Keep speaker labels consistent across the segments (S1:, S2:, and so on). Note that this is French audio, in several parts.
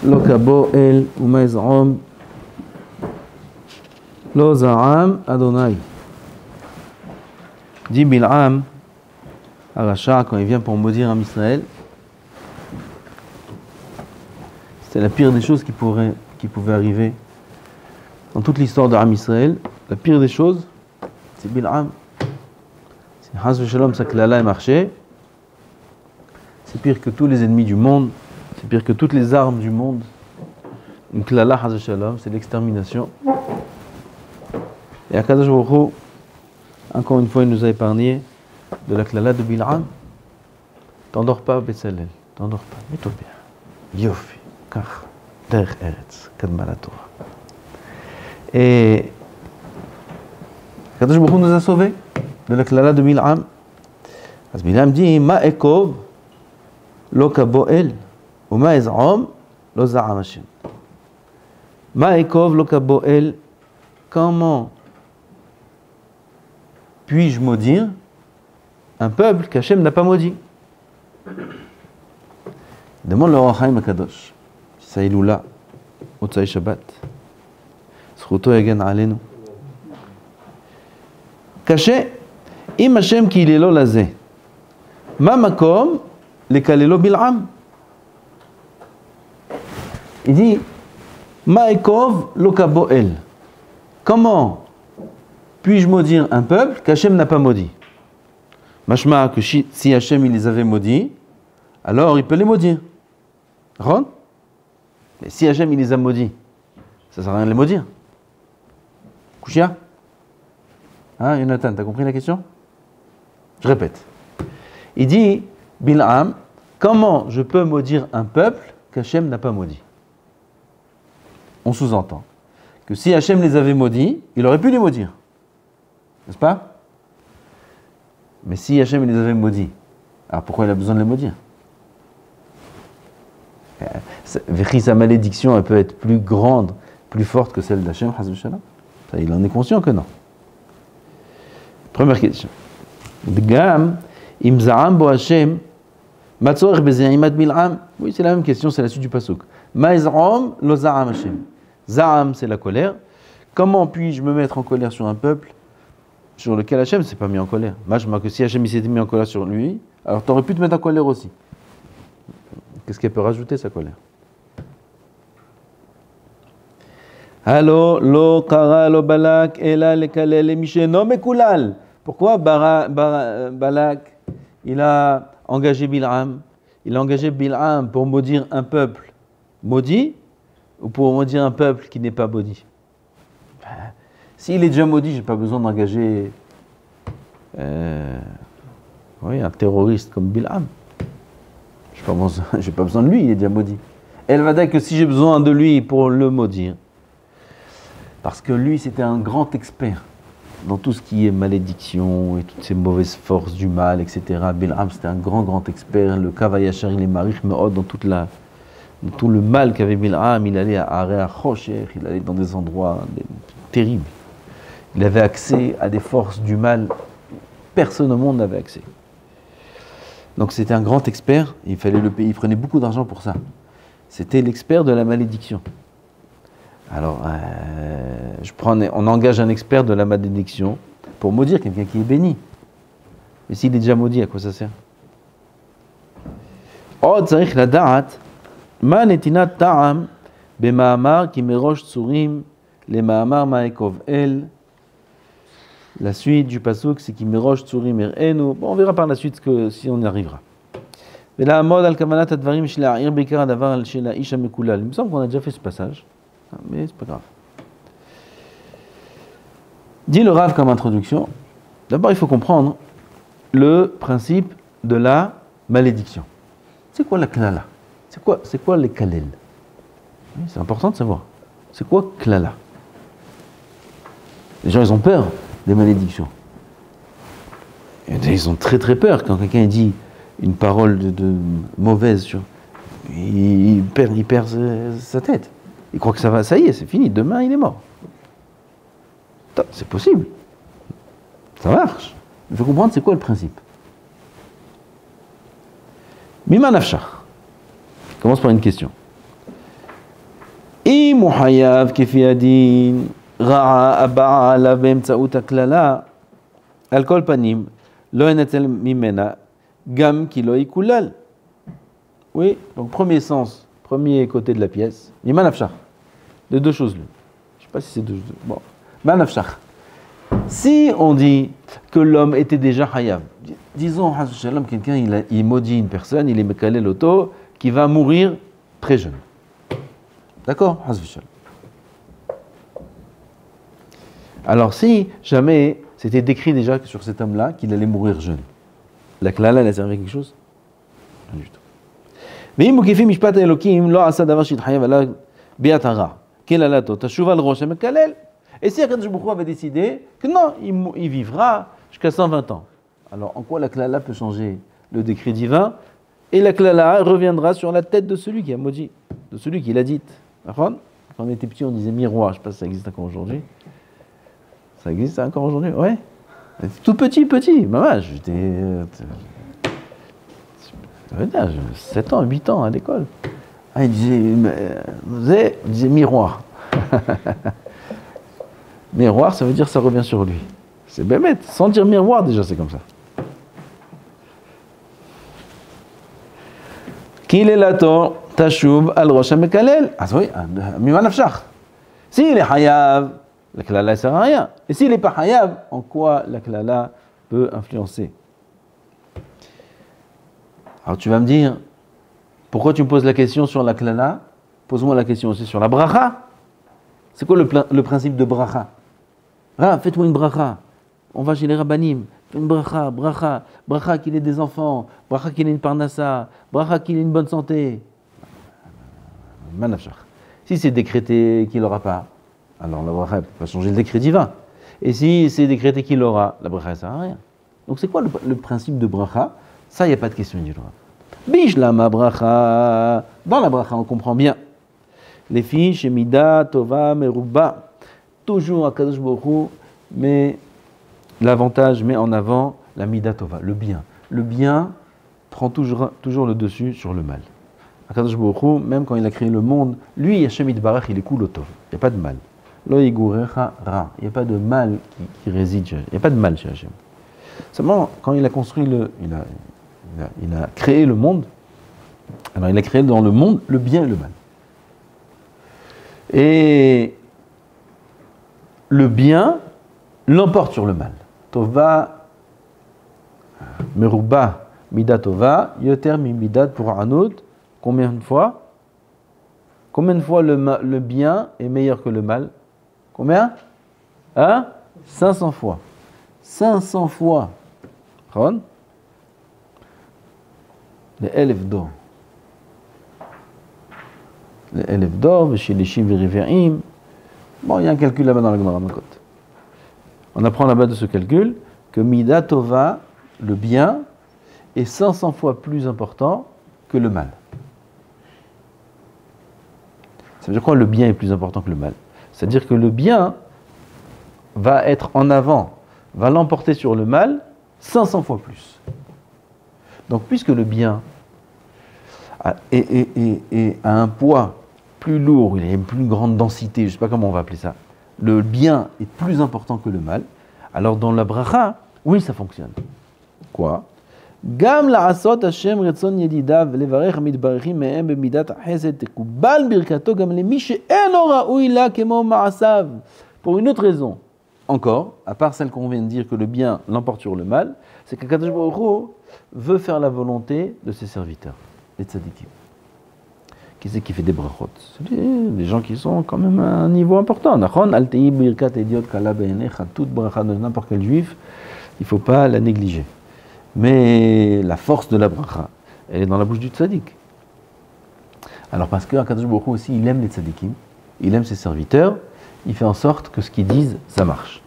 S1: lo kabo el umezrom lo za'am Adonai. Dit Bil'am à Racha quand il vient pour maudire Am Israël, c'était la pire des choses qui pouvait arriver dans toute l'histoire de Am Israël. La pire des choses, c'est Bil'am. Si Haz v'Shalom sa klala est marché, c'est pire que tous les ennemis du monde, c'est pire que toutes les armes du monde. Une klala Haz v'Shalom, c'est l'extermination. Et Akadosh Baruch Hu, encore une fois, il nous a épargné de la klala de Bil'am. T'endors pas, Betsalel, t'endors pas, mets-toi bien. Yofi, kach, der eretz, kadma la Torah. Et Akadosh Baruch Hu nous a sauvés de la klala de Bil'am. Parce que Bil'am dit, ma ekov lo kaboel, ou ma ez'om lo za'am Hashem. Ma ekov lo kaboel, comment puis-je maudire un peuple qu'Hachem n'a pas maudit? Demande le Or HaChaim Akadosh. Ça iloula, Motzai Shabbat. Zchuto yagen alenu. Caché, im Hashem ki ilelo lazeh. Ma makom lekalelo Bil'am. Il dit, Ma'ekov lo kaboel. Comment puis-je maudire un peuple qu'Hachem n'a pas maudit? Mashma que si Hachem il les avait maudits, alors il peut les maudire. Ron? Mais si Hachem il les a maudits, ça sert à rien de les maudire. Kushia? Hein, Jonathan, t'as compris la question? Je répète. Il dit, Bil'am, comment je peux maudire un peuple qu'Hachem n'a pas maudit? On sous-entend que si Hachem les avait maudits, il aurait pu les maudire. N'est-ce pas? Mais si Hachem les avait maudits, alors pourquoi il a besoin de les maudire? Sa malédiction, elle peut être plus grande, plus forte que celle d'Hachem, il en est conscient que non. Première question. Gam, im za'am bo Hachem, matzorech beze'imat Bil'am. Oui, c'est la même question, c'est la suite du pasuk. Ma'ez'om lo za'am Hachem. Za'am, c'est la colère. Comment puis-je me mettre en colère sur un peuple sur lequel Hachem ne s'est pas mis en colère? Machma que si Hachem s'était mis en colère sur lui, alors tu aurais pu te mettre en colère aussi. Qu'est-ce qu'elle peut rajouter, sa colère? Allo lo kara lo balak ela lekalel misheno mekulal. Pourquoi Balak il a engagé Bil'am? Il a engagé Bil'am pour maudire un peuple maudit ou pour maudire un peuple qui n'est pas maudit? S'il est déjà maudit, je n'ai pas besoin d'engager un terroriste comme Bil'am. Je n'ai pas besoin de lui, il est déjà maudit. Elle va dire que si j'ai besoin de lui pour le maudire, parce que lui c'était un grand expert dans tout ce qui est malédiction et toutes ces mauvaises forces du mal, etc. Bil'am c'était un grand expert, le Kavayachar il est marich me'od dans tout le mal qu'avait Bil'am, il allait à Areh Chosher, il allait dans des endroits terribles. Il avait accès à des forces du mal, personne au monde n'avait accès. Donc c'était un grand expert, il fallait le payer, il prenait beaucoup d'argent pour ça. C'était l'expert de la malédiction. Alors, on engage un expert de la malédiction pour maudire quelqu'un qui est béni. Mais s'il est déjà maudit, à quoi ça sert? Od tzarich lada'at ma netinat ta'am b'ma'amar ki merosh tsurim le ma'amar ma'ekov el. La suite du pasuk, c'est qui merosh tsurim er'enu. Bon, on verra par la suite si on y arrivera. Vela'amod al kavanat advarim shla'ir bikar adavar al shel ha'ish hamekulal. Il me semble qu'on a déjà fait ce passage, mais c'est pas grave. Dit le Rav comme introduction. D'abord, il faut comprendre le principe de la malédiction. C'est quoi la klala? C'est quoi les kalel? C'est important de savoir. C'est quoi klala? Les gens, ils ont peur des malédictions. Ils ont très peur quand quelqu'un dit une parole de mauvaise sur. Il perd sa tête. Il croit que ça y est, c'est fini. Demain, il est mort. C'est possible. Ça marche. Il faut comprendre c'est quoi le principe. Mima nafshach. Commence par une question. אם הוא חייב כפי הדין, רעה הבאה עליו באמצעות הקללה, על כל פנים, לא ינצל ממנה, גם כי לא יקולל. Oui, donc premier sens, premier côté de la pièce, mima nafshach, de deux choses l'une. Je ne sais pas si c'est deux choses. Bon, ma nafshach. Si on dit que l'homme était déjà hayab, disons, quelqu'un il maudit une personne, il est mekalé l'auto, qui va mourir très jeune. D'accord? Alors si jamais c'était décrit déjà sur cet homme-là qu'il allait mourir jeune, la klala elle a servi à quelque chose? Rien du tout. ואם הוא כפי משפט האלוקים לא עשה דבר שהתחייב עליו ביאת הרע, קללתו תשוב על ראש המקלל. Et si Akadosh Baruch Hu avait décidé que non, il vivra jusqu'à 120 ans. Alors en quoi la klala peut changer le décret divin? Et la klala reviendra sur la tête de celui qui a maudit, de celui qui l'a dite. Quand on était petit, on disait miroir, je ne sais pas si ça existe encore aujourd'hui. Ça existe encore aujourd'hui? Ouais. Tout petit, maman, j'étais... Ça veut dire, 7 ans, 8 ans à l'école. Ah, il disait miroir. Miroir, ça veut dire ça revient sur lui. C'est bémet, sans dire miroir déjà, c'est comme ça. Qu'il est lato, tashuv al rosh hamekalel. Ah oui, mima nafshach. S'il est hayav, la klala ne sert à rien. Et s'il n'est pas hayav, en quoi la klala peut influencer? Alors tu vas me dire, pourquoi tu me poses la question sur la klala? Pose-moi la question aussi sur la bracha. C'est quoi le principe de bracha? Faites-moi une bracha. On va chez les rabbanim. Fais une bracha, bracha qu'il ait des enfants, bracha qu'il ait une parnassa, bracha qu'il ait une bonne santé. Manafshach. Si c'est décrété qu'il n'aura pas, alors la bracha va changer le décret divin. Et si c'est décrété qu'il aura, la bracha ne sert à rien. Donc c'est quoi le principe de bracha? Ça, il n'y a pas de question du droit. Bishlama bracha. Dans la bracha, on comprend bien. Les filles, chez Mida, Tova, Meruba. Toujours à Kadosh Baruch Hu, mais l'avantage met en avant la Mida Tova, le bien. Le bien prend toujours le dessus sur le mal. À Kadosh Baruch Hu, même quand il a créé le monde, lui, Hashem Yitbarach, il est cool au Tov. Il n'y a pas de mal. Lo yigurecha ra. Il n'y a pas de mal qui réside chez Hashem. Il n'y a pas de mal chez Hashem. Seulement, quand il a construit il a créé le monde, alors il a créé dans le monde le bien et le mal. Et le bien l'emporte sur le mal. Tova, meruba, mida tova, yoter mi midat pour anout. Combien de fois? Combien de fois le bien est meilleur que le mal? Combien? 500 fois. 500 fois. Les élèves d'or. Les élèves d'or, chez les chiffres vérifiés. Bon, il y a un calcul là-bas dans la Gemara Makot. On apprend là-bas de ce calcul que Mida Tova, le bien, est 500 fois plus important que le mal. Ça veut dire quoi le bien est plus important que le mal? C'est-à-dire que le bien va être en avant, va l'emporter sur le mal 500 fois plus. Donc puisque le bien a un poids plus lourd, il a une plus grande densité, je ne sais pas comment on va appeler ça, le bien est plus important que le mal, alors dans la bracha, oui ça fonctionne. Quoi? Gam la'asot Hashem retzon yedidav levarech mitbarechim mehem bemidat hesed tekubal birkato gam lemi she'eno ra'ui la kemo ma'asav. Pour une autre raison, encore, à part celle qu'on vient de dire que le bien l'emporte sur le mal, c'est qu'Akadosh Baruch Hu veut faire la volonté de ses serviteurs, les tzadikim. Qui c'est qui fait des brachot? C'est des gens qui sont quand même à un niveau important. Nachon, altei birkat ediot kala beinecha, toute bracha de n'importe quel juif, il ne faut pas la négliger. Mais la force de la bracha, elle est dans la bouche du tzadik. Alors parce que Akadosh Baruch Hu aussi, il aime les tzadikim, il aime ses serviteurs, il fait en sorte que ce qu'ils disent, ça marche.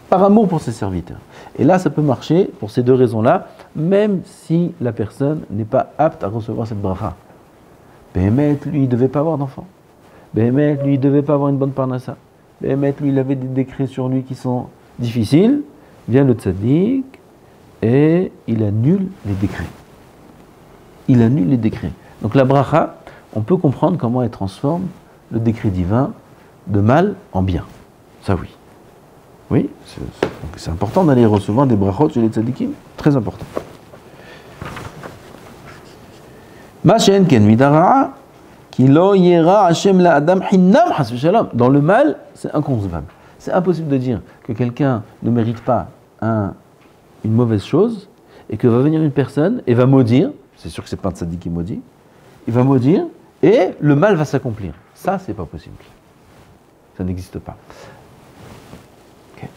S1: Par amour pour ses serviteurs. Et là, ça peut marcher pour ces deux raisons-là, même si la personne n'est pas apte à recevoir cette bracha. Béhémet, lui, il ne devait pas avoir d'enfant. Béhémet, lui, il ne devait pas avoir une bonne parnassa. Béhémet, lui, il avait des décrets sur lui qui sont difficiles. Vient le tzaddik et il annule les décrets. Il annule les décrets. Donc la bracha, on peut comprendre comment elle transforme le décret divin de mal en bien. Ça oui. Oui, c'est important d'aller recevoir des brachot chez les tzadikim, très important. Ma she'en ken midara'a ki lo yera Hashem la adam hinnam chas v'shalom. Dans le mal, c'est inconcevable. C'est impossible de dire que quelqu'un ne mérite pas une mauvaise chose et que va venir une personne et va maudire, c'est sûr que c'est pas un tzaddik qui maudit, il va maudire et le mal va s'accomplir. Ça, c'est pas possible. Ça n'existe pas. Okay.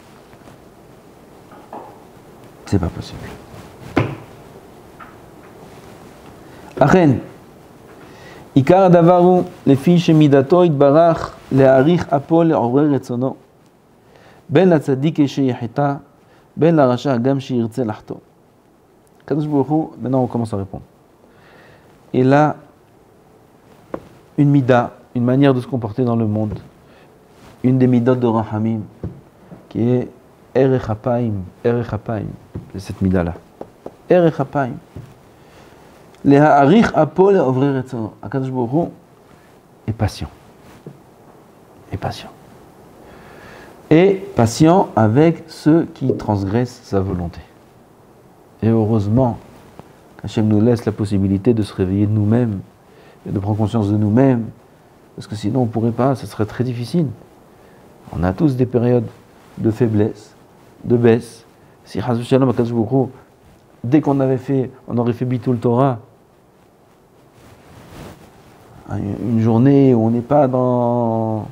S1: C'est pas possible. Achen, Ikar davaru lefi shemidato itbarach le'arich apo le'orrer retzono ben la-tzadik sheyachita ben la-rasha gam sheyirtze lahto. Kadosh Baruch Hu, maintenant on commence à répondre. Il a une mida, une manière de se comporter dans le monde, une des midot de Rahamim, qui est Erech Hapaim, c'est cette mida-là. Erech Hapaim. Le'ha'arich apo le'orrer retzono. Kadosh Baruch Hu est patient. Est patient. Et patient avec ceux qui transgressent sa volonté. Et heureusement qu'Hachem nous laisse la possibilité de se réveiller de nous-mêmes et de prendre conscience de nous-mêmes, parce que sinon on ne pourrait pas, ce serait très difficile. On a tous des périodes de faiblesse, de baisse. Si Chazou Shalom Akadosh Baruch Hu, dès qu'on aurait fait Bitul Torah, une journée où on n'est pas dans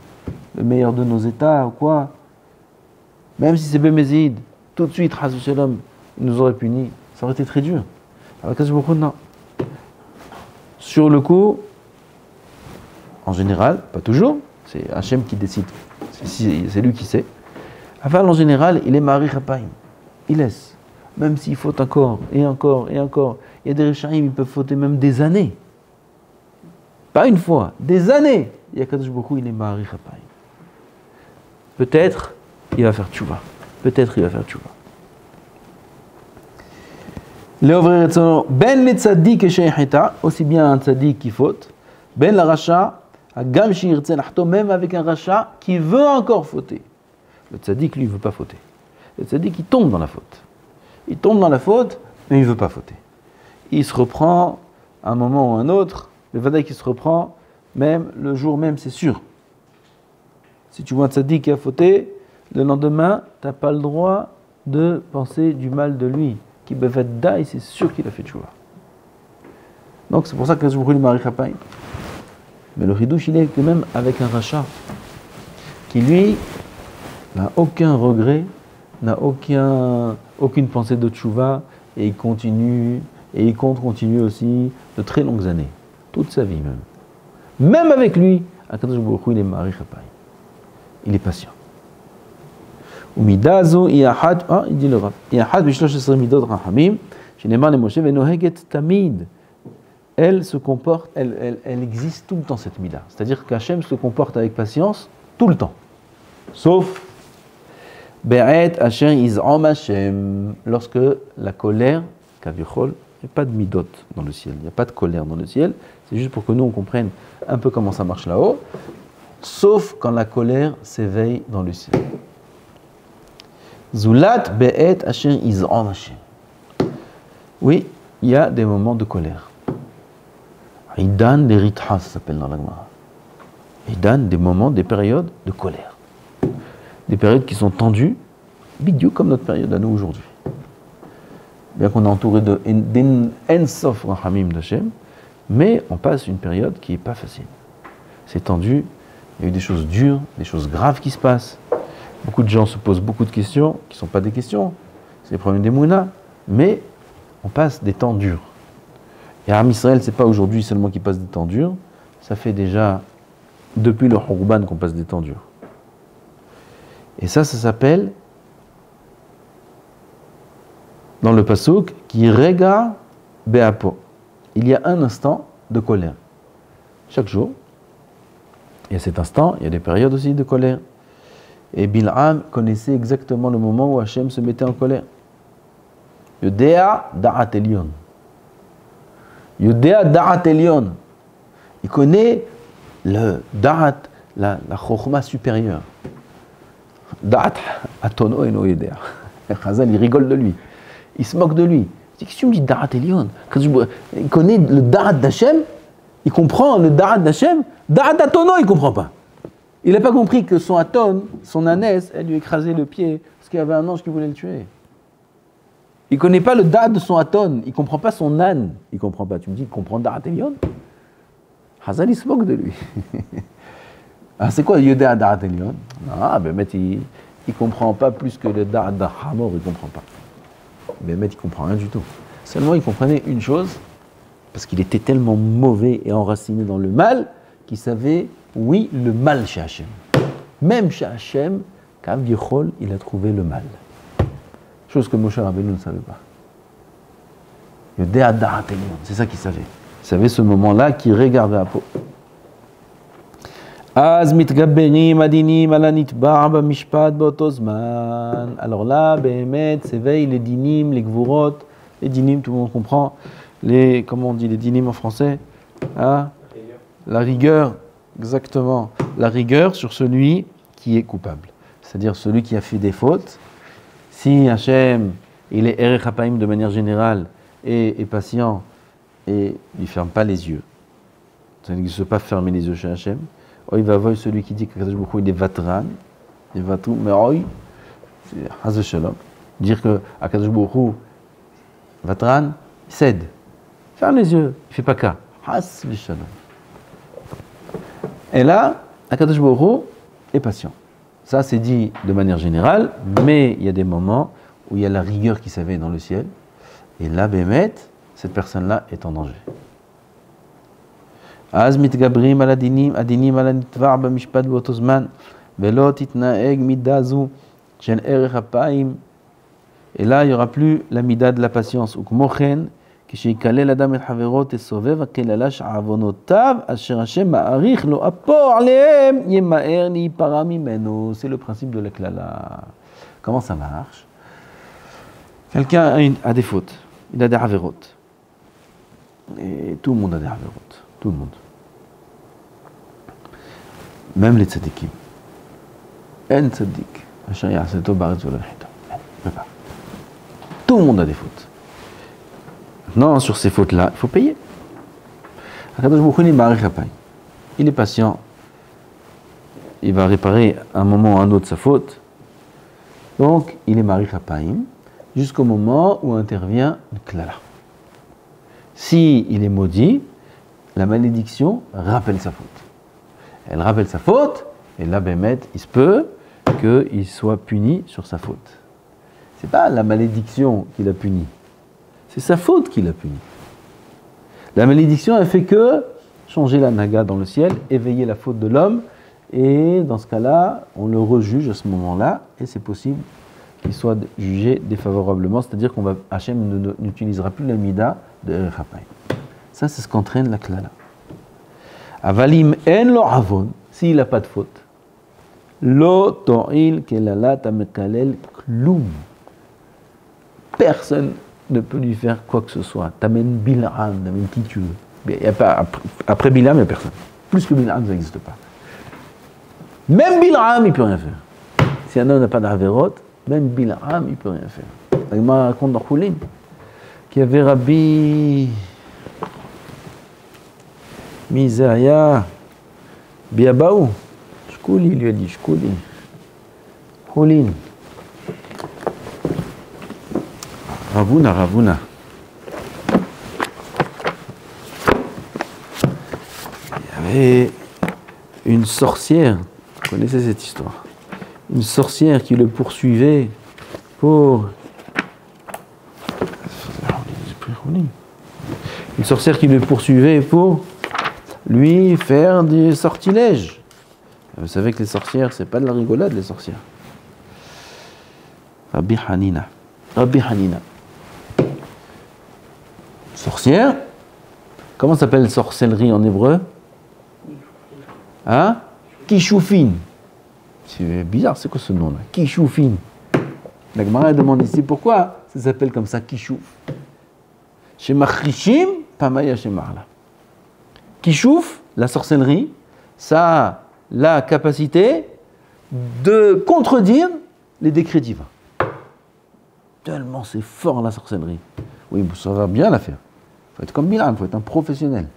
S1: le meilleur de nos états ou quoi, même si c'est Bémézid, tout de suite, Chazou Shalom, il nous aurait punis, ça aurait été très dur. Alors Akadosh Baruch Hu, non. Sur le coup, en général, pas toujours, c'est Hachem qui décide, c'est lui qui sait. Enfin, en général, il est Mari Chapaim, il laisse, même s'il faute encore, et encore, et encore. Il y a des Rechaim, ils peuvent fauter même des années. Pas une fois, des années. Il y a Akadosh Baruch Hu, il est Mari Chapaim. Peut-être, il va faire tchouva. Peut-être, il va faire tchouva. Ben le tzaddik et sheyachita, aussi bien un tzaddik qui faute, ben la racha, agam sheyirtze lahto, même avec un racha qui veut encore fauter. Le tzaddik, lui, ne veut pas fauter. Le tzaddik, il tombe dans la faute. Il tombe dans la faute, mais il ne veut pas fauter. Il se reprend à un moment ou à un autre, le vadaï qui se reprend, même le jour même, c'est sûr. Si tu vois un tzaddik qui a fauté, le lendemain, tu n'as pas le droit de penser du mal de lui. Qui bevaddaï, c'est sûr qu'il a fait tchouva. Donc c'est pour ça que je vous le Mari Chapaim. Mais le ridouche, il est que même avec un rachat qui lui n'a aucun regret, n'a aucune pensée de tchouva, et il continue, et il compte continuer aussi de très longues années, toute sa vie même. Même avec lui, Akadosh Baruch Hu, il est Mari Chapaim. Il est patient. ומידה יחד, ידי לרב, יחד ב13 מידות רחמים, שנאמר למשה ונוהגת תמיד. Elle se comporte, elle existe tout le temps cette mida. C'est-à-dire qu'Hachem se comporte avec patience tout le temps. Sauf Be'et Asher Iz'am Hashem, lorsque la colère, Kavichol, il n'y a pas de midot dans le ciel, il n'y a pas de colère dans le ciel, c'est juste pour que nous on comprenne un peu comment ça marche là-haut, sauf quand la colère s'éveille dans le ciel. Zulat be'et asher iz'an Hashem. Oui, il y a des moments de colère. Idan de Ritha, ça s'appelle dans la Gemara. Idan, des moments, des périodes de colère. Des périodes qui sont tendues, bidiou comme notre période à nous aujourd'hui. Bien qu'on est entouré d'en-sof rahamim d'Hachem, mais on passe une période qui n'est pas facile. C'est tendu, il y a eu des choses dures, des choses graves qui se passent. Beaucoup de gens se posent beaucoup de questions, qui ne sont pas des questions, c'est les problèmes des mounas, mais on passe des temps durs. Et Am Israël, ce n'est pas aujourd'hui seulement qu'ils passent des temps durs, ça fait déjà depuis le Khurban qu'on passe des temps durs. Et ça s'appelle, dans le Pasuk, qui rega be'apo. Il y a un instant de colère. Chaque jour, il y a cet instant, il y a des périodes aussi de colère. Et Bil'am connaissait exactement le moment où Hachem se mettait en colère. Yodea da'at Elyon. Yodea da'at Elyon. Il connaît le da'at, la chokhma supérieure. Da'at atono eno yedea. Chazal, il rigole de lui. Il se moque de lui. Il dit, qu'est-ce que tu me dis da'at elion? Il connaît le da'at d'Hachem, il comprend le da'at d'Hachem, da'at atono, il ne comprend pas. Il n'a pas compris que son aton, son ânesse, elle lui écrasait le pied parce qu'il y avait un ange qui voulait le tuer. Il ne connaît pas le da'at de son aton, il ne comprend pas son âne. Il ne comprend pas. Tu me dis, il comprend da'at elion? Chazal, il se moque de lui. Ah, c'est quoi Yodéa Da'at Elion? Ah, Bémet, il ne comprend pas plus que le Da'at d'Hamor, il ne comprend pas. Bémet, il ne comprend rien du tout. Seulement, il comprenait une chose, parce qu'il était tellement mauvais et enraciné dans le mal, qu'il savait, oui, le mal chez Hachem. Même chez Hachem, Kav Yechol, il a trouvé le mal. Chose que Moshe Rabbeinu ne savait pas. Yodéa Da'at Elion, c'est ça qu'il savait. Il savait ce moment-là qu'il regardait à peau. Alors là, Béhémet s'éveille les dinim, les gvurot, les dinim, tout le monde comprend, les, comment on dit les dinim en français, hein? La rigueur, exactement, la rigueur sur celui qui est coupable, c'est-à-dire celui qui a fait des fautes. Si Hachem, il est erech hapaim de manière générale et patient et il ne ferme pas les yeux, ça n'existe pas fermer les yeux chez Hachem. Il va voir celui qui dit que Kadosh Baruch Hu il est vatran, il est vatou, mais c'est Haz Shalom. Dire que Kadosh Baruch Hu, vatran, il cède. Ferme les yeux, il ne fait pas cas. Haz Shalom. Et là, Kadosh Baruch Hu est patient. Ça, c'est dit de manière générale, mais il y a des moments où il y a la rigueur qui s'éveille dans le ciel. Et là, Bémet, cette personne-là est en danger. אז מתגברים על הדינים על הנתבע במשפט באותו זמן, ולא תתנהג מידה זו של ערך אפיים, et là il n'y aura plus la mida de la patience. וכמו כן, כשיקלל אדם את חברו תסובב הקללה שעוונותיו, אשר השם מעריך לו אפו עליהם, ימהר להיפרע ממנו. C'est le principe de la klala. Comment ça marche? Quelqu'un a des fautes, il a des avérotes. Et tout le monde a des avérotes. Tout le monde. Même les tzadikim. En tzadik. Tout le monde a des fautes. Maintenant, sur ces fautes-là, il faut payer. Il est patient. Il va réparer à un moment ou à un autre sa faute. Donc, il est Marich Hapaim jusqu'au moment où intervient le klala. Si il est maudit, la malédiction rappelle sa faute. Elle rappelle sa faute, et là, Bémet, il se peut qu'il soit puni sur sa faute. C'est pas la malédiction qui l'a puni, c'est sa faute qui l'a puni. La malédiction, elle fait que changer la naga dans le ciel, éveiller la faute de l'homme, et dans ce cas-là, on le rejuge à ce moment-là, et c'est possible qu'il soit jugé défavorablement, c'est-à-dire qu'on va, Hachem n'utilisera plus la mida de Erech Hapaim. Ça, c'est ce qu'entraîne la klala. Avalim en lo avon, s'il n'a pas de faute. Lo to'il kelala tamekalel kloum. Personne ne peut lui faire quoi que ce soit. T'amènes Bil'am, t'amènes qui tu veux. Y a pas, après Bil'am, il n'y a personne. Plus que Bil'am, ça n'existe pas. Même Bil'am, il ne peut rien faire. Si un homme n'a pas d'avérote, même Bil'am, il ne peut rien faire. Il m'a raconté dans Choulin qu'il y avait Rabbi Misaïa Biabaou. Shkouli, lui a dit, Shkouli. Choulin. Ravuna. Il y avait une sorcière, vous connaissez cette histoire, une sorcière qui le poursuivait pour... Une sorcière qui le poursuivait pour lui faire des sortilèges. Vous savez que les sorcières, c'est pas de la rigolade, les sorcières. Rabbi Hanina. Sorcière. Comment s'appelle sorcellerie en hébreu? Hein? Kishoufin. C'est bizarre, c'est quoi ce nom-là? Kishoufin. La Gemara demande ici pourquoi ça s'appelle comme ça, Kishouf. Chez Machrishim, Pamaya chez Marla. Kishouf, la sorcellerie, ça a la capacité de contredire les décrets divins. Tellement c'est fort la sorcellerie. Oui, ça va bien la faire. Il faut être comme Bilam, il faut être un professionnel.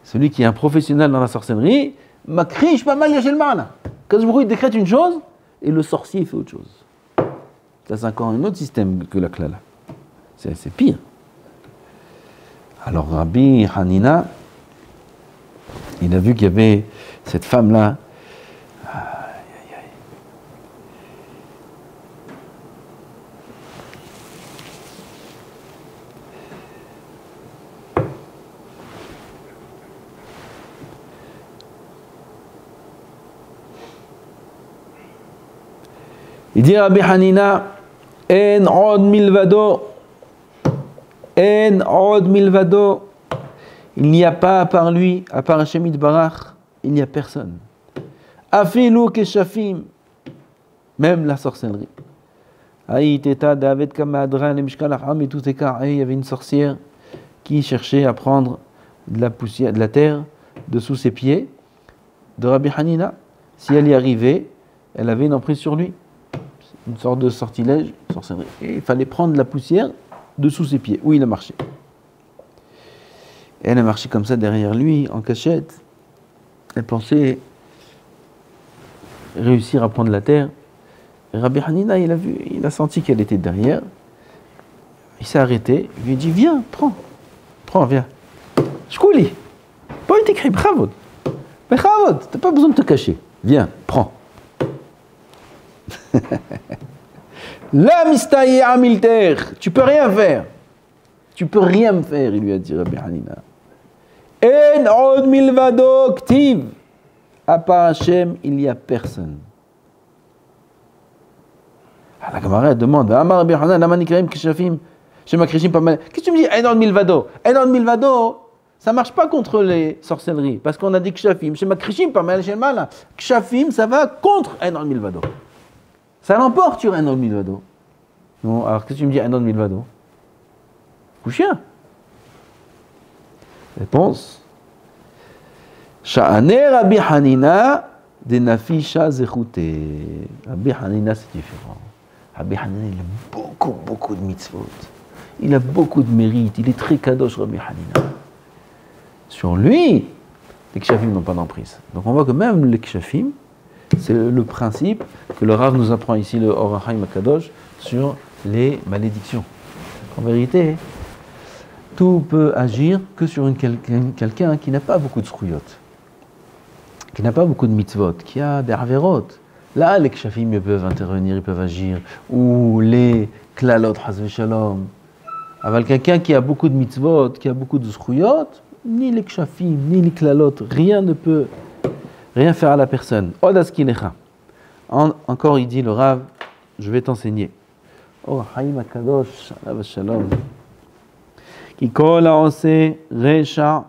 S1: Celui qui est un professionnel dans la sorcellerie, Makrish pas mal yachel ma'ana. Kazbroui il décrète une chose et le sorcier fait autre chose. Ça c'est encore un autre système que la klala. C'est pire. Alors Rabbi Hanina, il a vu qu'il y avait cette femme-là. Il dit Rabbi Hanina, En od milvado, En od milvado, il n'y a pas à part lui, à part Hashem Yitbarach, il n'y a personne. Afilu keshafim, même la sorcellerie. Aïteta David Kamadran, Mishkalacham et tout écart. Il y avait une sorcière qui cherchait à prendre de la poussière, de la terre dessous ses pieds de Rabbi Hanina. Si elle y arrivait, elle avait une emprise sur lui. Une sorte de sortilège, sorcellerie. Et il fallait prendre la poussière dessous ses pieds, où il a marché. Et elle a marché comme ça derrière lui, en cachette. Elle pensait réussir à prendre la terre. Et Rabbi Hanina, il a senti qu'elle était derrière. Il s'est arrêté, il lui a dit, viens, prends, viens. Shkouli, pas été écrit, bravo. Mais bravo, t'as pas besoin de te cacher. Viens, prends. La mistaye amilter, tu peux rien faire. Tu peux rien me faire, il lui a dit Rabbi Hanina. En od milvado ktiv. À part Hashem, il n'y a personne. La Gemara demande, Amar Rabbi Hanina, lama nikraim keshafim, shema krishim pas mal. Qu'est-ce que tu me dis, en od milvado? En od milvado, ça marche pas contre les sorcelleries, parce qu'on a dit keshafim, shema krishim pas mal, shema keshafim, ça va contre en od milvado. Ça l'emporte sur un homme milvado. Non, alors qu'est-ce que tu me dis un homme milvado? Couchien. Réponse. Sha'ane Rabbi Hanina de Nafisha Zechute. Rabbi Hanina c'est différent. Rabbi Hanina il a beaucoup de mitzvot. Il a beaucoup de mérites. Il est très kadosh Rabbi Hanina. Sur lui, les kshafim n'ont pas d'emprise. Donc on voit que même les kshafim, c'est le principe que le Rav nous apprend ici, le Or HaChaim HaKadosh, sur les malédictions. En vérité, tout peut agir que sur quelqu'un qui n'a pas beaucoup de zruyot, qui n'a pas beaucoup de mitzvot, qui a des averot. Là, les kshafim ils peuvent intervenir, ils peuvent agir, ou les klalot, hazve shalom. Avec quelqu'un qui a beaucoup de mitzvot, qui a beaucoup de zruyot, ni les kshafim, ni les klalot, rien ne peut rien faire à la personne. Encore, il dit le Rav, je vais t'enseigner. Oh, Haïm Akadosh, Shalom. Qui kol haose resha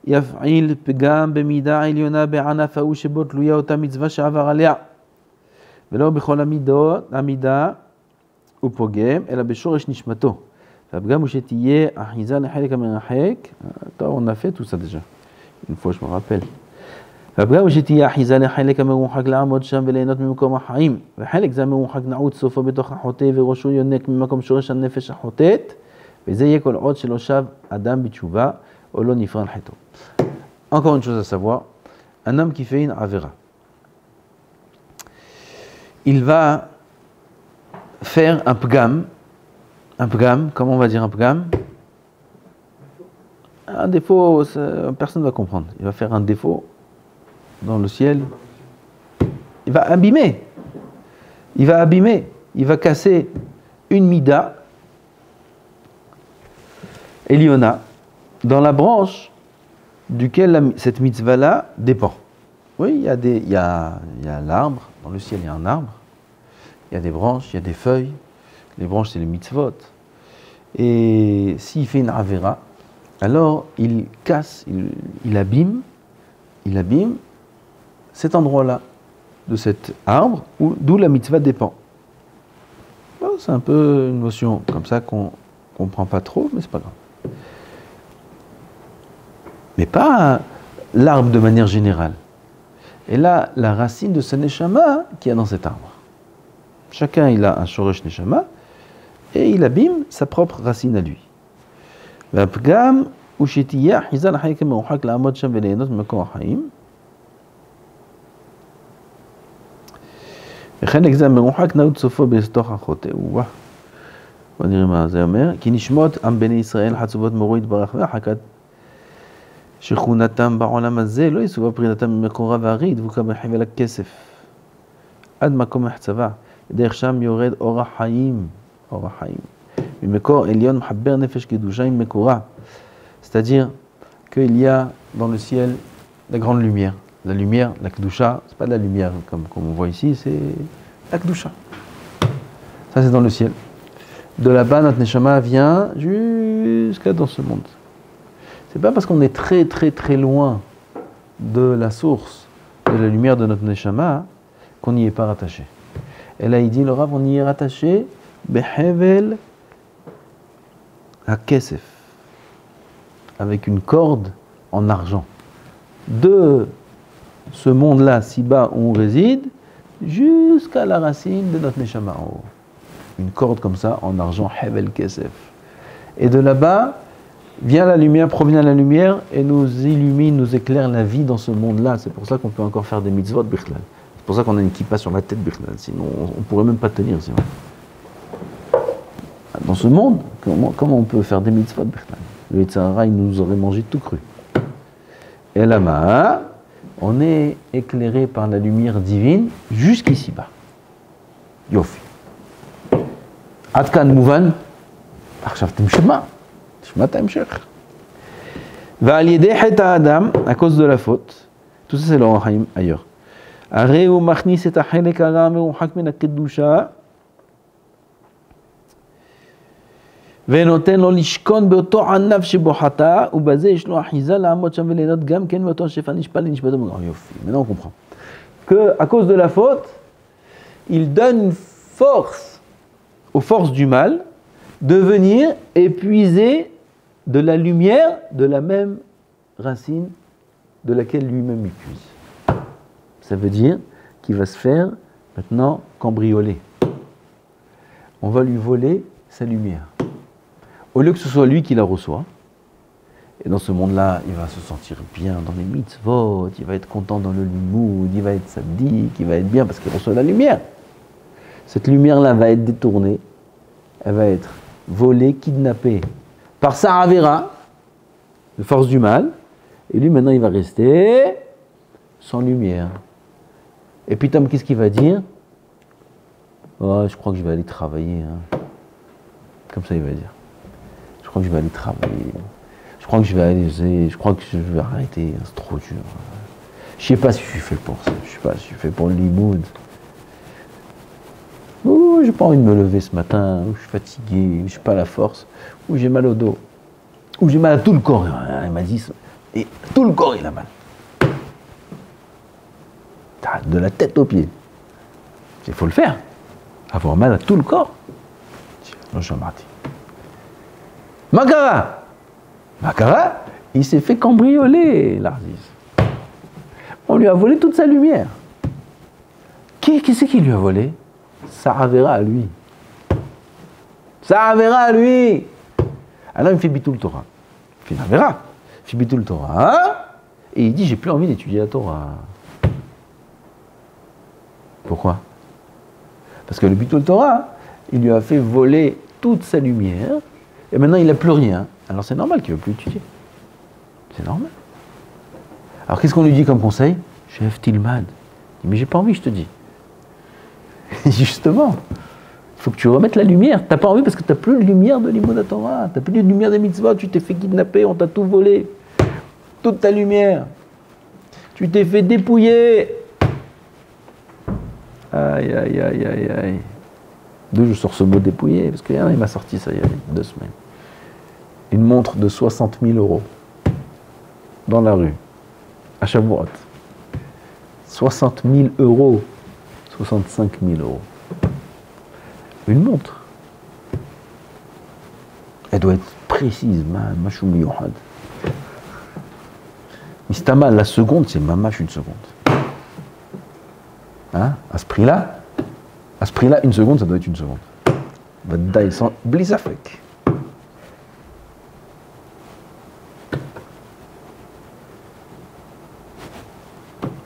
S1: yaf'il pegam bemida עליונה בענף ההוא שבו תלויה אותה מצווה שעבר עליה. ולא בכל המידה הוא פוגם, אלא בשורש נשמתו. והפגם הוא שתהיה אחיזה לחלק המרחק. On a fait tout ça déjà. Une fois, je me rappelle. והפגם שתהיה אחיזה לחלק המרוחק לעמוד שם וליהנות ממקום החיים, וחלק זה המרוחק נעוץ סופו בתוך החוטא וראשו יונק ממקום שורש הנפש החוטאת, וזה יהיה כל עוד שלא שב אדם בתשובה או לא נפרד חטאו. Encore une chose à savoir, un homme qui fait une avera, il va faire un pgam, comment on va dire un pgam? Un défaut, personne ne va comprendre. Il va faire un défaut dans le ciel, il va abîmer, il va casser une mida, Eliona, dans la branche duquel cette mitzvah-là dépend. Oui, il y a l'arbre, dans le ciel il y a un arbre, il y a des branches, il y a des feuilles, les branches c'est les mitzvot, et s'il fait une avera, alors il casse, il abîme cet endroit-là, de cet arbre, d'où la mitzvah dépend. Bon, c'est un peu une notion comme ça qu'on ne comprend pas trop, mais c'est pas grave. Mais pas l'arbre de manière générale. Et là, la racine de ce neshama qui est dans cet arbre. Chacun, il a un shoresh neshama et il abîme sa propre racine à lui. והפגם הוא שתהיה אחיזה לחי כמרוחק לעמוד שם וליהנות ממקור החיים. וכן הגזם מרוחק נעוד סופו בתוך החוטא. בוא נראה מה זה אומר. כי נשמות עם בני ישראל חצובות מורו יתברך והחכת שכונתם בעולם הזה לא יסובה פרידתם ממקורה והרי דבוקה בחבל הכסף עד מקום מחצבה. דרך שם יורד אור החיים. אור החיים. ממקור עליון מחבר נפש קדושה עם מקורה. C'est-à-dire qu'il y a dans le ciel la grande lumière. La lumière, la Kedusha, c'est pas de la lumière comme on voit ici, c'est la Kedusha. Ça c'est dans le ciel. De là-bas, notre Neshama vient jusqu'à dans ce monde. C'est pas parce qu'on est très très très loin de la source de la lumière de notre Neshama qu'on n'y est pas rattaché. Et là il dit, le Rav, on y est rattaché, Behevel HaKesef, avec une corde en argent. De ce monde-là, si bas où on réside, jusqu'à la racine de notre Neshama en haut. Une corde comme ça, en argent, Hevel Kesef. Et de là-bas, vient la lumière, provient la lumière, et nous illumine, nous éclaire la vie dans ce monde-là. C'est pour ça qu'on peut encore faire des mitzvot, Bichlal. C'est pour ça qu'on a une kippa sur la tête, Bichlal. Sinon, on ne pourrait même pas tenir, sinon. Dans ce monde, comment on peut faire des mitzvot, Bichlal? Le Yitzhara, il nous aurait mangé tout cru. Et là-bas, on est éclairé par la lumière divine jusqu'ici bas. Yofi. Atkan Mouvan, Arshav Timshema, Shema Timshech. Va aliéder Heta Adam, à cause de la faute. Tout ça, c'est le Rohaim ailleurs. Areu Machnis et Ahelek Aram, Rohak Mena Kedusha. ונותן לו לשכון באותו ענף שבו חטא, ובזה יש לו אחיזה לעמוד שם וליהנות גם כן מאותו שפע נשפל לנשפטו בגרם. יופי, maintenant on comprend. Que à cause de la faute, il donne une force aux forces du mal de venir épuiser de la lumière de la même racine de laquelle lui-même il puise. Ça veut dire qu'il va se faire maintenant cambrioler. On va lui voler sa lumière. Au lieu que ce soit lui qui la reçoit, et dans ce monde-là, il va se sentir bien dans les mitzvot, il va être content dans le limoud, il va être sadique, il va être bien parce qu'il reçoit la lumière. Cette lumière-là va être détournée, elle va être volée, kidnappée par sa avera, de force du mal, et lui maintenant il va rester sans lumière. Et puis Tom, qu'est-ce qu'il va dire? Oh, je crois que je vais aller travailler. Hein. Comme ça il va dire. Je crois que je vais aller travailler. Je crois que je vais aller, je crois que je vais arrêter. C'est trop dur. Je sais pas si je suis fait pour ça. Je sais pas si je suis fait pour le limoud. Ou j'ai pas envie de me lever ce matin. Ou je suis fatigué. Ou je n'ai pas la force. Ou j'ai mal au dos. Ou j'ai mal à tout le corps. Il m'a dit ça. Et tout le corps il a mal. De la tête aux pieds. Il faut le faire. Avoir mal à tout le corps. Non, je suis mardi. Makara, il s'est fait cambrioler, l'Aziz. On lui a volé toute sa lumière. Qui c'est qui lui a volé? Ça avera à lui. Ça avera à lui. Alors il me fait Bitul Torah. Il fait Avera. Il fait Bitul Torah. Et il dit, j'ai plus envie d'étudier la Torah. Pourquoi? Parce que le Bitul Torah, il lui a fait voler toute sa lumière. Et maintenant, il n'a plus rien. Alors c'est normal qu'il ne veut plus étudier. C'est normal. Alors qu'est-ce qu'on lui dit comme conseil? Chef Tilmad. Mais j'ai pas envie, je te dis. Justement, il faut que tu remettes la lumière. Tu n'as pas envie parce que tu n'as plus de lumière de l'Imoda Torah. Tu n'as plus de lumière des mitzvot. Tu t'es fait kidnapper, on t'a tout volé. Toute ta lumière. Tu t'es fait dépouiller. Aïe, aïe, aïe, aïe, aïe. D'où je sors ce mot dépouillé? Parce qu'il m'a sorti ça il y a 2 semaines. Une montre de 60 000 euros dans la rue, à Shavuot. 60 000 euros, 65 000 euros. Une montre. Elle doit être précise, mamash ou miyuhad. Mais c'est mal, la seconde, c'est mamash une seconde. Hein, à ce prix-là, une seconde, ça doit être une seconde. Vadaï, sans blisafek.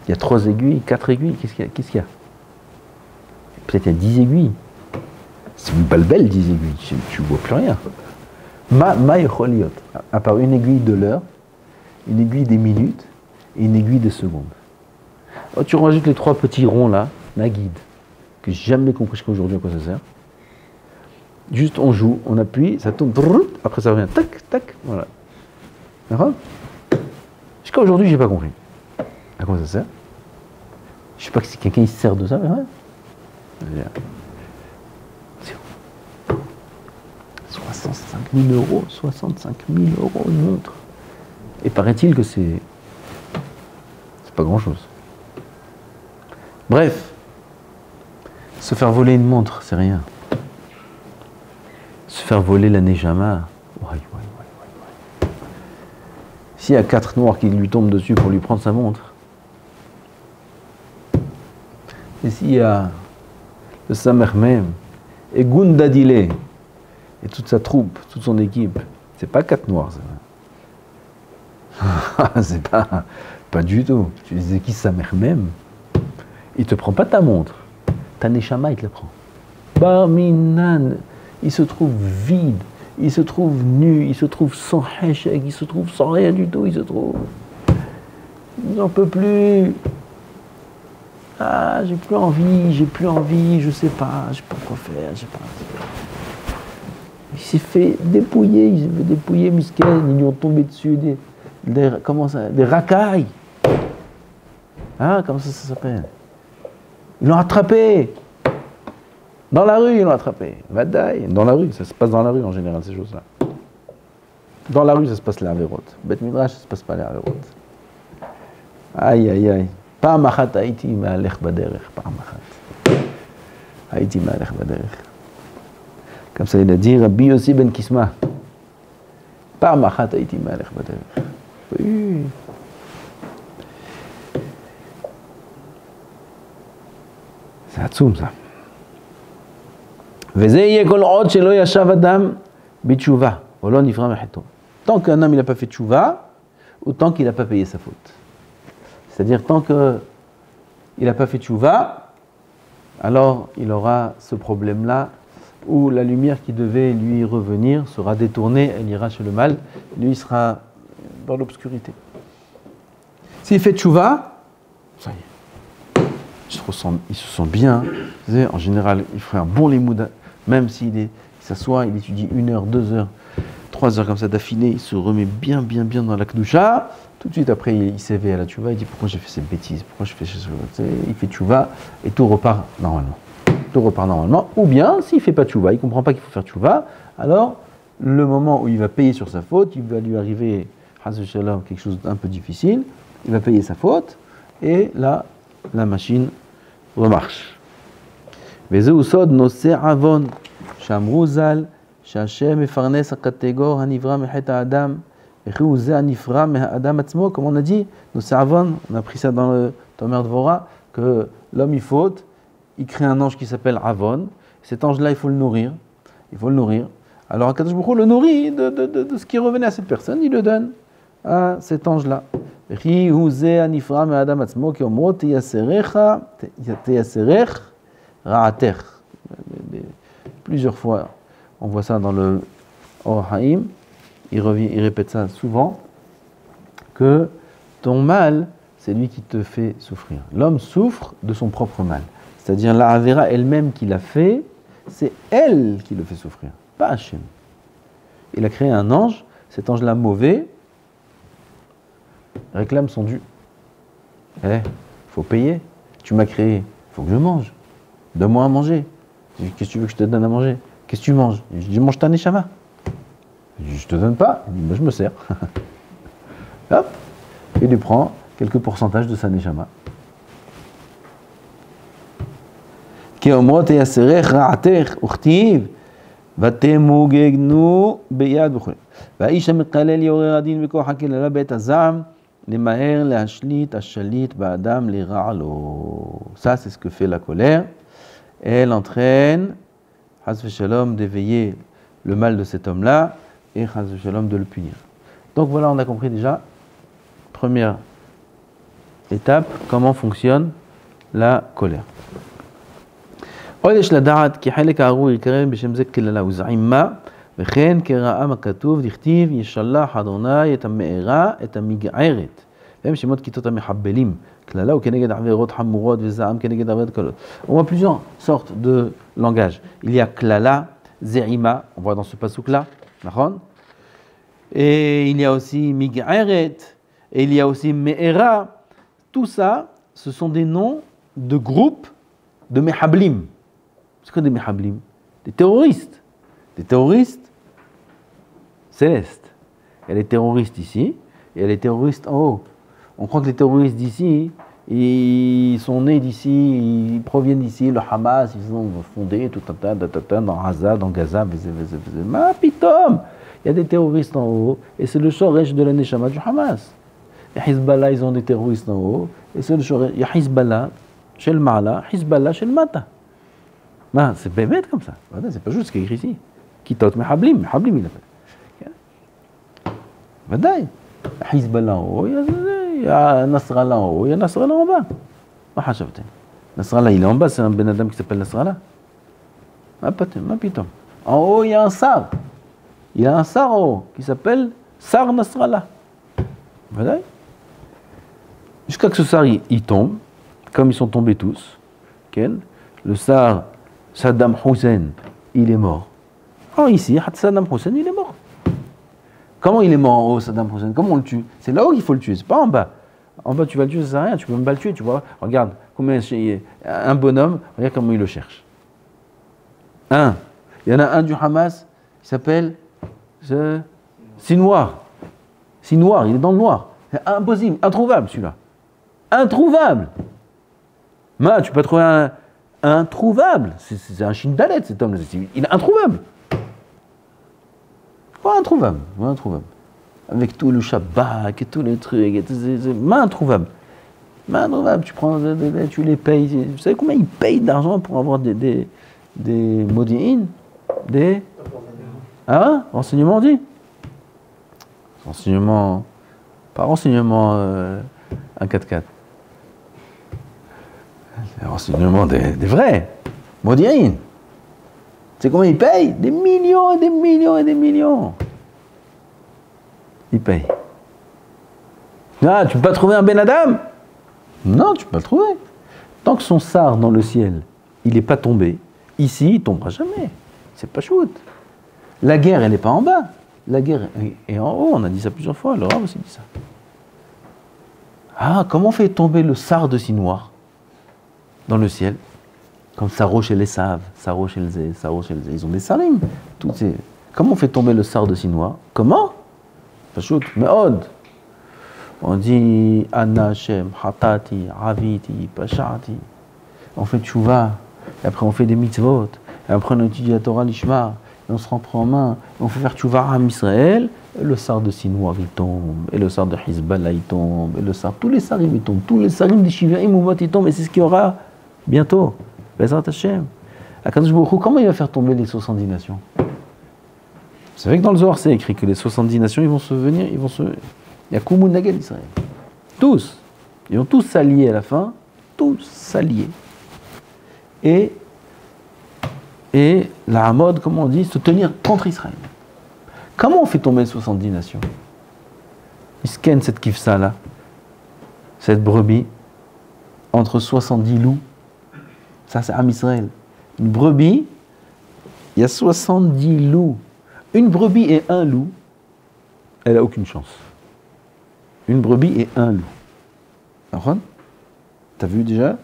S1: Il y a 3 aiguilles, 4 aiguilles, qu'est-ce qu'il y a? Peut-être il y a 10 aiguilles. C'est une balle belle, 10 aiguilles, tu vois plus rien. Maïcholiot, à part une aiguille de l'heure, une aiguille des minutes et une aiguille des secondes. Oh, tu rajoutes les 3 petits ronds là, la guide, que j'ai jamais compris jusqu'à aujourd'hui à quoi ça sert. Juste on joue, on appuie, ça tourne, après ça revient, tac, tac, voilà. D'accord? Jusqu'à aujourd'hui, j'ai pas compris. À quoi ça sert? Je sais pas si quelqu'un il se sert de ça, mais ouais. 65 000 €, 65 000 € une montre. Et paraît-il que c'est pas grand-chose. Bref, se faire voler une montre, c'est rien. Se faire voler la Nejama, ouais. S'il y a 4 noirs qui lui tombent dessus pour lui prendre sa montre, et s'il y a le Samer même, et Gundadile, et toute sa troupe, toute son équipe, c'est pas 4 noirs, ça. C'est pas du tout. Tu disais qui Samer même, il te prend pas ta montre, ta Neshama il te la prend. Barminan, il se trouve vide, il se trouve nu, il se trouve sans hachek, il se trouve sans rien du tout, il n'en peut plus. Ah, j'ai plus envie, je sais pas quoi faire, Il s'est fait dépouiller, Misken, ils lui ont tombé dessus des racailles. Hein, comment ça s'appelle? Ils l'ont attrapé. Dans la rue, ils l'ont attrapé. Vadaï. Dans la rue, ça se passe dans la rue en général, ces choses-là. Dans la rue, ça se passe les avérotes. Bet Midrash, ça se passe pas les avérotes. Aïe. פעם אחת הייתי מהלך בדרך, פעם אחת. הייתי מהלך בדרך. Comme ça il a dit Rabbi Yossi ben Kisma. פעם אחת הייתי מהלך בדרך. Oui. C'est עצום ça. וזה יהיה כל עוד שלא ישב אדם בתשובה, או לא נברא מחטאו. Tant qu'un homme il n'a pas fait tchouva, ou tant qu'il n'a pas payé sa faute. C'est-à-dire, tant qu'il n'a pas fait tchouva, alors il aura ce problème-là où la lumière qui devait lui revenir sera détournée, elle ira chez le mal, lui il sera dans l'obscurité. S'il fait tchouva, ça y est, il se sent bien. Vous savez, en général, il ferait un bon limoud, même s'il s'assoit, il étudie 1 heure, 2 heures, 3 heures comme ça d'affilée, il se remet bien dans la kedusha. Tout de suite après, il s'éveille à la tchouva, il dit pourquoi j'ai fait cette bêtise, pourquoi je fais ça. Il fait tchouva et tout repart normalement. Ou bien, s'il ne fait pas tchouva, il ne comprend pas qu'il faut faire tchouva, alors le moment où il va payer sur sa faute, il va lui arriver, quelque chose d'un peu difficile, il va payer sa faute, et là, la machine remarche. וזהו סוד נושא עוון, שאמרו ז"ל, שהשם מפרנס הקטגור הנברא מחטא האדם, comme on a dit, on a pris ça dans le Tomer Dvorah, que l'homme il faute, il crée un ange qui s'appelle Avon, cet ange-là il faut le nourrir. Alors Akadosh Baruch Hu le nourrit de ce qui revenait à cette personne, il le donne à cet ange-là. Plusieurs fois, on voit ça dans le Or Haïm. Il répète ça souvent, que ton mal, c'est lui qui te fait souffrir. L'homme souffre de son propre mal. C'est-à-dire la Avera elle-même qu'il a fait, c'est elle qui le fait souffrir, pas Hachem. Il a créé un ange, cet ange-là mauvais réclame son dû. Faut payer. Tu m'as créé, il faut que je mange. Donne-moi à manger. Qu'est-ce que tu veux que je te donne à manger? Qu'est-ce que tu manges? Je dis mange ta neshama. Je te donne pas, il dit, moi je me sers. Hop, il lui prend quelques pourcentages de sa neshama. כאומרות יסרך רעתך וכתיב ותמוגגנו ביד וכו'. והאיש המקלל יעורר הדין בכוח הקללה בעת הזעם Nemaher le'ashlit ashalit ba'adam le'ra'alo. Ça, c'est ce que fait la colère. Elle entraîne, Chas v'shalom, d'éveiller le mal de cet homme-là et Chas v'shalom de le punir. Donc voilà, on a compris déjà, première étape, comment fonctionne la colère. עוד יש לדעת כי חלק הארור יקרא בשם זה קללה וזעימה וכן כראה מה כתוב דכתיב ישלח אדוני את המארה את המגערת הם שמות כיתות המחבלים קללה וכנגד עבירות חמורות וזעם כנגד עבירות קלות. On voit plusieurs sortes de langage. Il y a klala, ze'ima, on voit dans ce passouk là, et il y a aussi mig'aret, et il y a aussi me'era. Tout ça, ce sont des noms de groupes de mehablim. C'est quoi des mehablim? Des terroristes. Des terroristes célestes. Il y a les terroristes ici, et il y a les terroristes en haut. On croit que les terroristes d'ici, ils sont nés d'ici, ils proviennent d'ici, le Hamas, ils ont fondé tout un tas dans Gaza, Ma pitom! Il y a des terroristes en haut, et c'est le shoresh de la Neshama du Hamas. Les Hezbollah, ils ont des terroristes en haut, et c'est le shoresh. Il y a Hezbollah chez le Ma'ala, Hezbollah chez le Mata. C'est bébête comme ça. C'est pas juste ce qui est écrit ici. Kitot Mehablim, Mehablim il appelle. Vadaï. Hezbollah en haut, il y a Nasrallah en haut, il y a Nasrallah en bas. Nasrallah, il est en bas, c'est un Ben Adam qui s'appelle Nasrallah. Ma pitom. En haut, il y a un Sar. Il y a un Sar en haut qui s'appelle Sar Nasrallah. Voilà. Jusqu'à que ce Sar il tombe, comme ils sont tombés tous. Le Sar Saddam Hussein, il est mort. Oh, ici, Saddam Hussein, il est mort. Comment il est mort en haut, Saddam Hussein? Comment on le tue? C'est là-haut qu'il faut le tuer, c'est pas en bas. En bas, tu vas le tuer, ça sert à rien, tu peux même pas le tuer, tu vois. Regarde, un bonhomme, regarde comment il le cherche. Il y en a un du Hamas, il s'appelle Sinwar. Sinwar, il est dans le noir. C'est impossible, introuvable celui-là. Introuvable. Tu peux trouver un introuvable. C'est un Shindalet cet homme-là. Il est introuvable. Introuvable. Avec tout le Shabbat et tous les trucs. Introuvable. Tu prends, tu les payes. Vous savez combien ils payent d'argent pour avoir des modi'in? Renseignements, on dit? Renseignements. Pas renseignements un 4x4. Renseignements des vrais. Modi'in. C'est combien ils payent? Des millions et des millions et des millions. Ils payent. Tu peux pas trouver un Ben Adam? Non, tu peux pas le trouver. Tant que son sar dans le ciel, il n'est pas tombé, ici, il tombera jamais. C'est pas shoot. La guerre, elle n'est pas en bas. La guerre est en haut. On a dit ça plusieurs fois. Le Rav aussi dit ça. Comment on fait tomber le sar de Sinwar dans le ciel? Comme Saro chez les Sav, Saro chez les Zé, ils ont des sarim. Comment on fait tomber le sar de Sinwar? Comment? Pachout, Me'od. On dit Anna Hashem, Hatati, Aviti, Pashati. On fait tchouva, et après on fait des mitzvot, et après on étudie la Torah Lishma, et on se reprend en main, et on fait faire tchouva à Israël, et le sar de Sinwar il tombe, et le sar de Hezbollah il tombe, et le sar, tous les sarim ils tombent, tous les sarim des Shivaim Mouvot ils tombent, et c'est ce qu'il y aura bientôt. Bezrat Hashem. Akadosh Baruch Hu, comment il va faire tomber les 70 nations? Vous savez que dans le Zohar c'est écrit que les 70 nations ils vont se venir, il y a Koumoun Nagel Israël. Tous. Ils vont tous s'allier à la fin, tous s'allier. Et la Hamod, comment on dit, se tenir contre Israël. Comment on fait tomber les 70 nations? Ils scannent cette kifsa là, cette brebis, entre 70 loups. Ça, c'est Am Israël. Une brebis, il y a 70 loups. Une brebis et un loup, elle n'a aucune chance. Une brebis et un loup. T'as vu déjà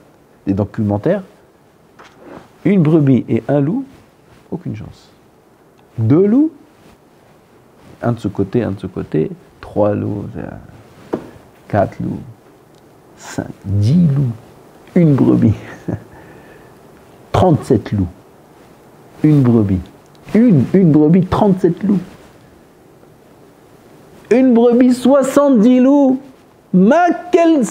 S1: des documentaires? Une brebis et un loup, aucune chance. 2 loups, un de ce côté, 3 loups, 4 loups, 5, 10 loups, une brebis. 37 loups. Une brebis. Une brebis, 37 loups. Une brebis, 70 loups. Ma quel...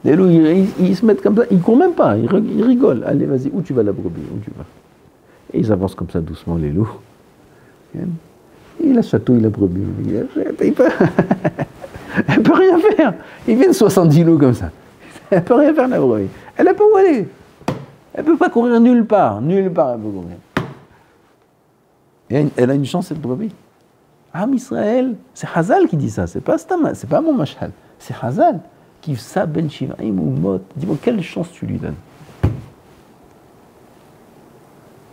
S1: Les loups, ils se mettent comme ça, ils courent même pas, ils rigolent. Allez, vas-y, où tu vas la brebis, où tu vas? Et ils avancent comme ça doucement, les loups. Et la chatouille, la brebis. Elle peut rien faire. Ils viennent 70 loups comme ça. Elle peut rien faire, la brebis. Elle n'a pas où aller. Elle peut pas courir nulle part. Nulle part, elle peut courir. Et elle a une chance, cette brebis. Am Israël, c'est Hazal qui dit ça, c'est pas mon mashal. C'est Hazal qui sa ben shivaim ou mot. Dis-moi, quelle chance tu lui donnes?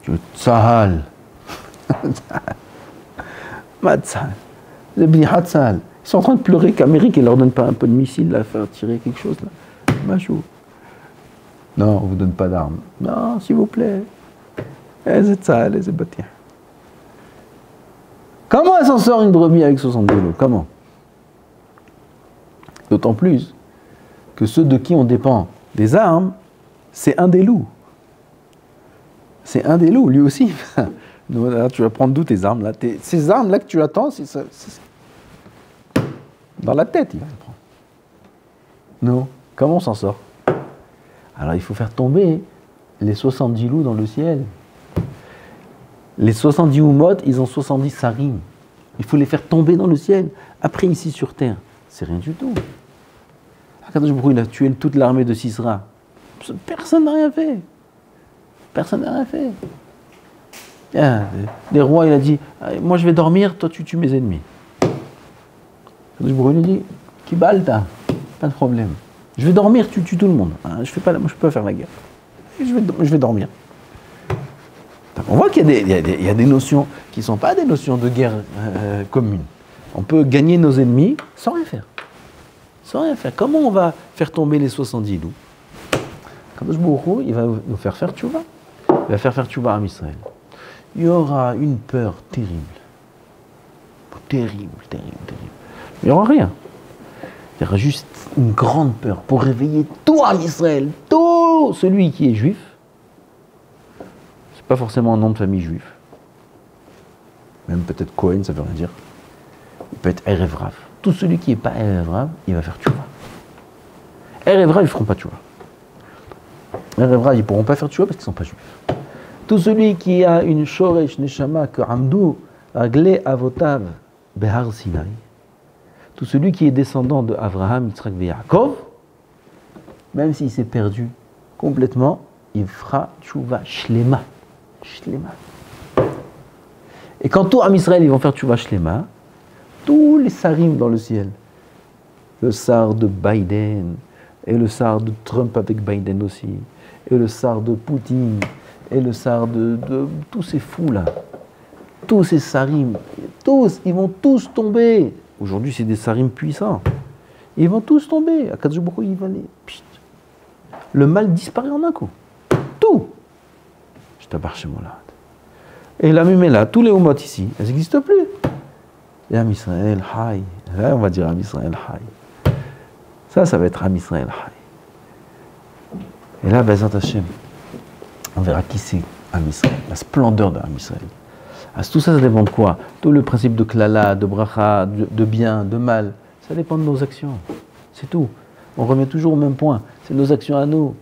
S1: Tu veux Tzahal. Matzahal. Ils sont en train de pleurer qu'Amérique ne leur donne pas un peu de missile, là, faire tirer quelque chose, là. Machou. Non, on ne vous donne pas d'armes. Non, s'il vous plaît. Comment elle s'en sort une brebis avec 70 loups? Comment? D'autant plus que ceux de qui on dépend des armes, c'est un des loups. C'est un des loups, lui aussi. Là, tu vas prendre d'où tes armes là? Ces armes-là que tu attends, c'est dans la tête, il va le prendre. Non. Comment on s'en sort? Alors il faut faire tomber les 70 loups dans le ciel. Les 70 oumotes, ils ont 70 sarim. Il faut les faire tomber dans le ciel. Après, ici sur terre, c'est rien du tout. Akadosh Baruch Hu, il a tué toute l'armée de Sisra. Personne n'a rien fait. Personne n'a rien fait. Les rois, il a dit, moi je vais dormir, toi tu tues mes ennemis. Akadosh Baruch Hu, il dit, Kibalta, pas de problème. Je vais dormir, tu tues tout le monde. Moi je peux pas faire la guerre. Je vais dormir. On voit qu'il y a des notions qui ne sont pas des notions de guerre commune. On peut gagner nos ennemis sans rien faire. Sans rien faire. Comment on va faire tomber les 70 loups? Kadosh Baruch Hu, il va nous faire tchouva. Il va faire tchouva à Israël. Il y aura une peur terrible. Terrible. Il n'y aura rien. Il y aura juste une grande peur pour réveiller tout à Israël, tout celui qui est juif. Pas forcément un nom de famille juif. Même peut-être Cohen, ça veut rien dire. Il peut être Erev Rav. Tout celui qui n'est pas Erev Rav, il va faire tchouva. Erev Rav, ils ne feront pas tchouva. Erev Rav, ils ne pourront pas faire tchouva parce qu'ils ne sont pas juifs. Tout celui qui a une shoresh neshama que Amdou Agle Avotav Behar Sinai. Tout celui qui est descendant de Avraham, Yitzhak et Yaakov, même s'il s'est perdu complètement, il fera tchouva shlema. Shlema. Et quand tout Am Israël ils vont faire tchouva shlema, tous les sarim dans le ciel, le sar de Biden, et le sar de Trump avec Biden aussi, et le sar de Poutine, et le sar de tous ces fous-là, tous ces sarim, tous, ils vont tous tomber. Aujourd'hui, c'est des sarim puissants. Ils vont tous tomber. Akadosh Baruch Hu, il va les... Le mal disparaît en un coup. Tout. Je t'abarre chez moi là. Et la même est là, tous les hommes ici, elles n'existent plus. Et Am Israël, Haï. Là, on va dire Am Israël, Haï. Ça va être Am Israël, Haï. Et là, Bezat Hashem, on verra qui c'est Am Israël, la splendeur d'Am Israël. Tout ça dépend de quoi? Tout le principe de klala, de bracha, de bien, de mal, ça dépend de nos actions. C'est tout. On remet toujours au même point. C'est nos actions à nous.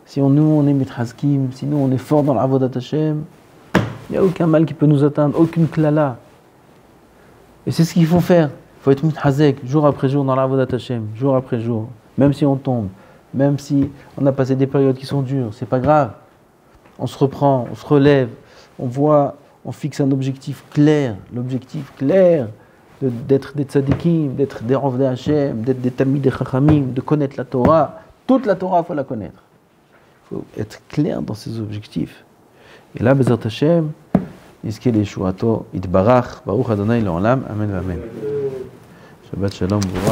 S1: Si nous, on est mitrazkim, si nous, on est fort dans l'avodat Hashem, il n'y a aucun mal qui peut nous atteindre, aucune klala. Et c'est ce qu'il faut faire. Il faut être mitrazek, jour après jour, dans l'avodat Hashem, jour après jour. Même si on tombe, même si on a passé des périodes qui sont dures, c'est pas grave. On se reprend, on se relève, on voit, on fixe un objectif clair, l'objectif clair d'être des tzadikim, d'être des rovdei Hashem, d'être des talmidei chachamim, de connaître la Torah. Toute la Torah, il faut la connaître. Il faut être clair dans ses objectifs. Et là, Bezat Hashem, Yizke Yeshuato, Yitbarach, Baruch Adonai Le'olam, Amen, Amen. Shabbat Shalom, Baruch.